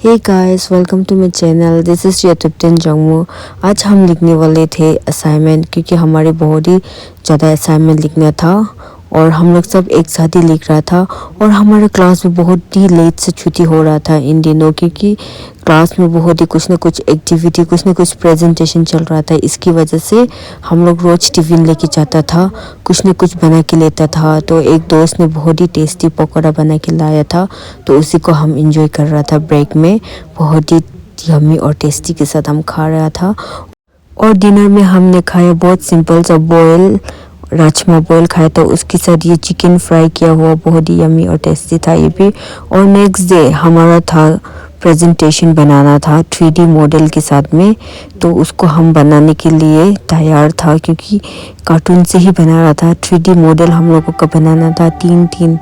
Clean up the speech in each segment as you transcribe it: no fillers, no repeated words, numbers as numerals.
Hey guys, welcome to my channel. This is यतुप्तिन जंगमू। आज हम लिखने वाले थे असाइनमेंट, क्योंकि हमारे बहुत ही ज़्यादा असाइनमेंट लिखना था और हम लोग सब एक साथ ही लिख रहा था। और हमारे क्लास में बहुत ही लेट से छुट्टी हो रहा था इन दिनों, क्योंकि क्लास में बहुत ही कुछ ना कुछ एक्टिविटी, कुछ ना कुछ प्रेजेंटेशन चल रहा था। इसकी वजह से हम लोग रोज़ टिफ़िन लेके जाता था, कुछ ना कुछ बना के लेता था। तो एक दोस्त ने बहुत ही टेस्टी पकौड़ा बना के लाया था, तो उसी को हम इंजॉय कर रहा था ब्रेक में। बहुत ही यम्मी और टेस्टी के साथ हम खा रहा था। और डिनर में हमने खाया बहुत सिंपल सा बॉयल राजमा बॉयल खाया था, उसके साथ ये चिकन फ्राई किया हुआ, बहुत ही यम्मी और टेस्टी था ये भी। और नेक्स्ट डे हमारा था प्रेजेंटेशन बनाना था 3D मॉडल के साथ में, तो उसको हम बनाने के लिए तैयार था, क्योंकि कार्टून से ही बना रहा था। 3D मॉडल हम लोगों को बनाना था तीन।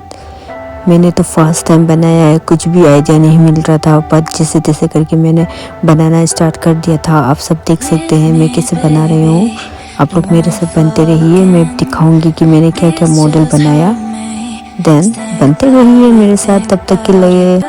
मैंने तो फर्स्ट टाइम बनाया है, कुछ भी आइडिया नहीं मिल रहा था, बट जैसे तैसे करके मैंने बनाना स्टार्ट कर दिया था। आप सब देख सकते हैं मैं कैसे बना रही हूँ। आप लोग मेरे साथ बनते रहिए, मैं दिखाऊंगी कि मैंने क्या क्या मॉडल बनाया। देन बनते रहिए मेरे साथ तब तक के लिए।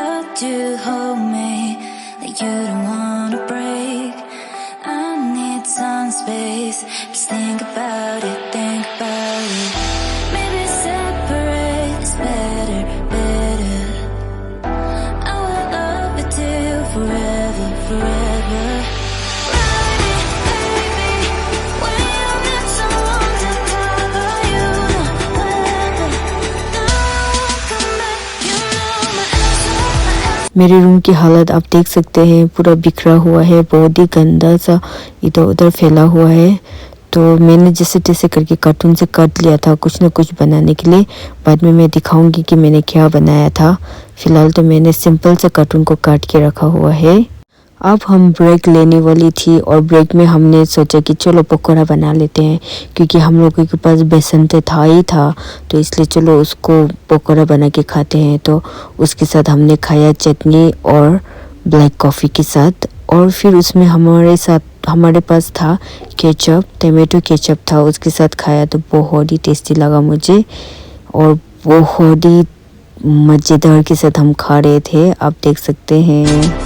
मेरे रूम की हालत आप देख सकते हैं, पूरा बिखरा हुआ है, बहुत ही गंदा सा इधर उधर फैला हुआ है। तो मैंने जैसे तैसे करके कार्टून से काट लिया था कुछ ना कुछ बनाने के लिए। बाद में मैं दिखाऊंगी कि मैंने क्या बनाया था। फिलहाल तो मैंने सिंपल सा कार्टून को काट के रखा हुआ है। अब हम ब्रेक लेने वाली थी, और ब्रेक में हमने सोचा कि चलो पकौड़ा बना लेते हैं, क्योंकि हम लोगों के पास बेसन तो था ही था, तो इसलिए चलो उसको पकौड़ा बना के खाते हैं। तो उसके साथ हमने खाया चटनी और ब्लैक कॉफ़ी के साथ। और फिर उसमें हमारे पास था केचप, टमाटो केचप था, उसके साथ खाया तो बहुत ही टेस्टी लगा मुझे, और बहुत ही मज़ेदार के साथ हम खा रहे थे, आप देख सकते हैं।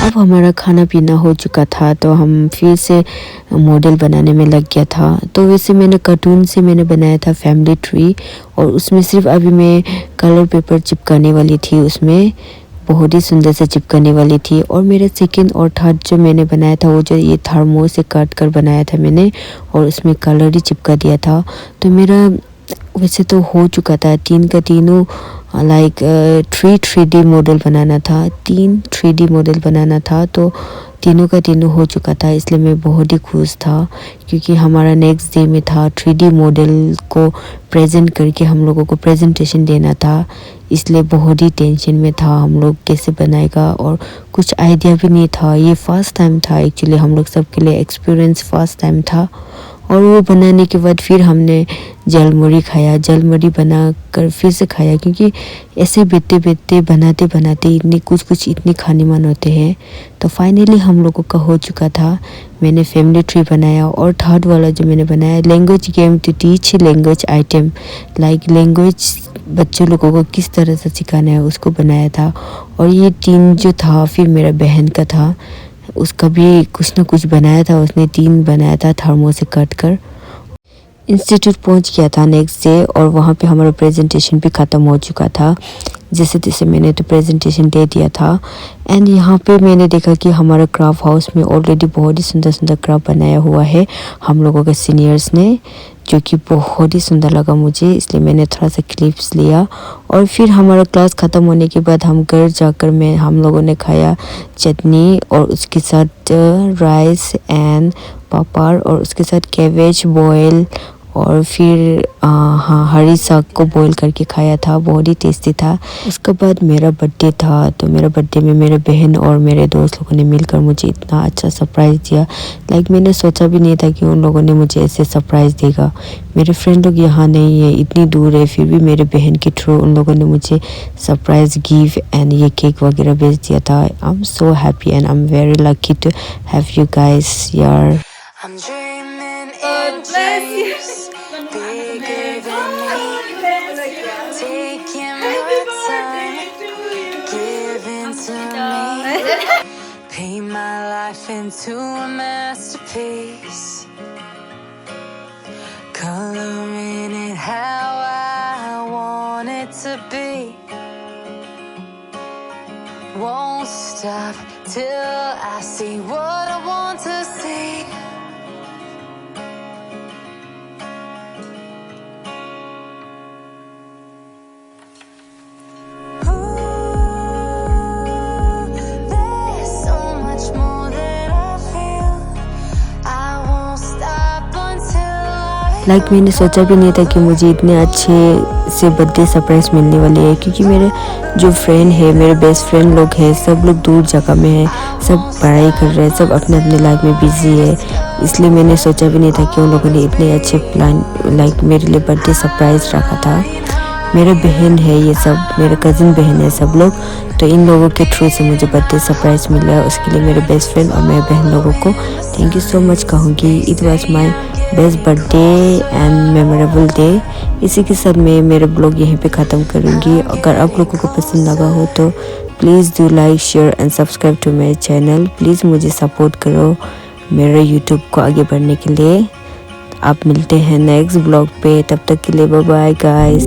अब हमारा खाना पीना हो चुका था, तो हम फिर से मॉडल बनाने में लग गया था। तो वैसे मैंने कार्टून से बनाया था फैमिली ट्री, और उसमें सिर्फ अभी मैं कलर पेपर चिपकाने वाली थी, उसमें बहुत ही सुंदर से चिपकाने वाली थी। और मेरा सेकंड और थर्ड जो मैंने बनाया था, वो जो ये थर्मो से काट कर बनाया था मैंने, और उसमें कलर ही चिपका दिया था। तो मेरा वैसे तो हो चुका था तीन का तीनों, लाइक 3D मॉडल बनाना था, 3D मॉडल बनाना था, तो तीनों का तीनों हो चुका था। इसलिए मैं बहुत ही खुश था, क्योंकि हमारा नेक्स्ट डे में था 3D मॉडल को प्रेजेंट करके हम लोगों को प्रेजेंटेशन देना था। इसलिए बहुत ही टेंशन में था हम लोग कैसे बनाएगा, और कुछ आइडिया भी नहीं था। ये फर्स्ट टाइम था एक्चुअली, हम लोग सबके लिए एक्सपीरियंस फर्स्ट टाइम था। और वो बनाने के बाद फिर हमने जलमुड़ी खाया, जलमुड़ी बना कर फिर से खाया, क्योंकि ऐसे बैठते बनाते इतने खाने मन होते हैं। तो फाइनली हम लोगों का हो चुका था। मैंने फैमिली ट्री बनाया, और थर्ड वाला जो मैंने बनाया language game to teach language item, like language बच्चों लोगों को किस तरह से सिखाना है उसको बनाया था। और ये तीन जो था फिर मेरा बहन का था, उसका भी कुछ ना कुछ बनाया था, उसने 3 बनाया था थर्मो से कट कर। इंस्टीट्यूट पहुंच गया था नेक्स्ट डे, और वहाँ पे हमारा प्रेजेंटेशन भी ख़त्म हो चुका था। जैसे तैसे मैंने तो प्रेजेंटेशन दे दिया था। एंड यहाँ पे मैंने देखा कि हमारा क्राफ्ट हाउस में ऑलरेडी बहुत ही सुंदर सुंदर क्राफ्ट बनाया हुआ है हम लोगों के सीनियर्स ने, जो कि बहुत ही सुंदर लगा मुझे, इसलिए मैंने थोड़ा सा क्लिप्स लिया। और फिर हमारा क्लास ख़त्म होने के बाद हम घर जाकर हम लोगों ने खाया चटनी, और उसके साथ राइस एंड पापड़, और उसके साथ कैबेज बॉयल और फिर हाँ हरी साग को बॉईल करके खाया था, बहुत ही टेस्टी था। उसके बाद मेरा बर्थडे था, तो मेरा बर्थडे में मेरे बहन और मेरे दोस्त लोगों ने मिलकर मुझे इतना अच्छा सरप्राइज़ दिया। मैंने सोचा भी नहीं था कि उन लोगों ने मुझे ऐसे सरप्राइज़ देगा। मेरे फ्रेंड लोग यहाँ नहीं है, इतनी दूर है, फिर भी मेरे बहन के थ्रू उन लोगों ने मुझे सरप्राइज़ गिफ्ट एंड ये केक वगैरह भेज दिया था। I am so happy and I am very lucky to have you guys यार। I'm dreaming in dreams bigger than me, taking my time, giving to me, paint my life into a masterpiece, coloring it how I want it to be. Won't stop till I see what I want to see. मैंने सोचा भी नहीं था कि मुझे इतने अच्छे से बर्थडे सरप्राइज़ मिलने वाले हैं, क्योंकि मेरे जो फ्रेंड है, मेरे बेस्ट फ्रेंड लोग हैं, सब लोग दूर जगह में हैं, सब पढ़ाई कर रहे हैं, सब अपने अपने लाइफ में बिजी है। इसलिए मैंने सोचा भी नहीं था कि उन लोगों ने इतने अच्छे प्लान मेरे लिए बर्थडे सरप्राइज़ रखा था। मेरे बहन है, ये सब मेरे कज़िन बहन है सब लोग, तो इन लोगों के थ्रू से मुझे बर्थडे सरप्राइज़ मिला है। उसके लिए मेरे बेस्ट फ्रेंड और मेरे बहन लोगों को थैंक यू सो मच कहूँगी। It was my best birthday and memorable day. इसी के साथ मैं मेरे ब्लॉग यहीं पे ख़त्म करूँगी। अगर आप लोगों को पसंद लगा हो तो please do like share and subscribe to my channel. Please मुझे सपोर्ट करो मेरे यूट्यूब को आगे बढ़ने के लिए। आप मिलते हैं नेक्स्ट ब्लॉग पे, तब तक के लिए बाय बाय गाइस।